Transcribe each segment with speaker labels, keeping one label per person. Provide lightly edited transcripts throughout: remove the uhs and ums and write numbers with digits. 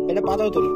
Speaker 1: এটা পাতাও তোলো।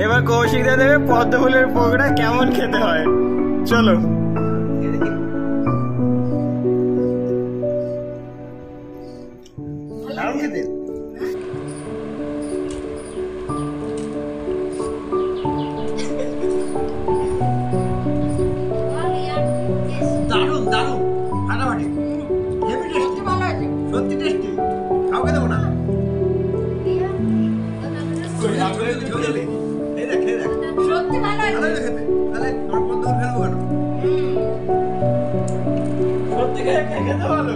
Speaker 1: এবার কৌশিক দা দেবে পদ্ম ফুলের পকোড়া কেমন খেতে হয়। চলো
Speaker 2: দারুন দারুন ফাটাফাটি হেভি টেস্টি সত্যি টেস্টি কাউকে দেবো না
Speaker 3: সত্যি ভালো হয়েছে
Speaker 2: তাহলে আমার বন্ধু ফেলবো কেন
Speaker 1: সত্যি খেতে ভালো।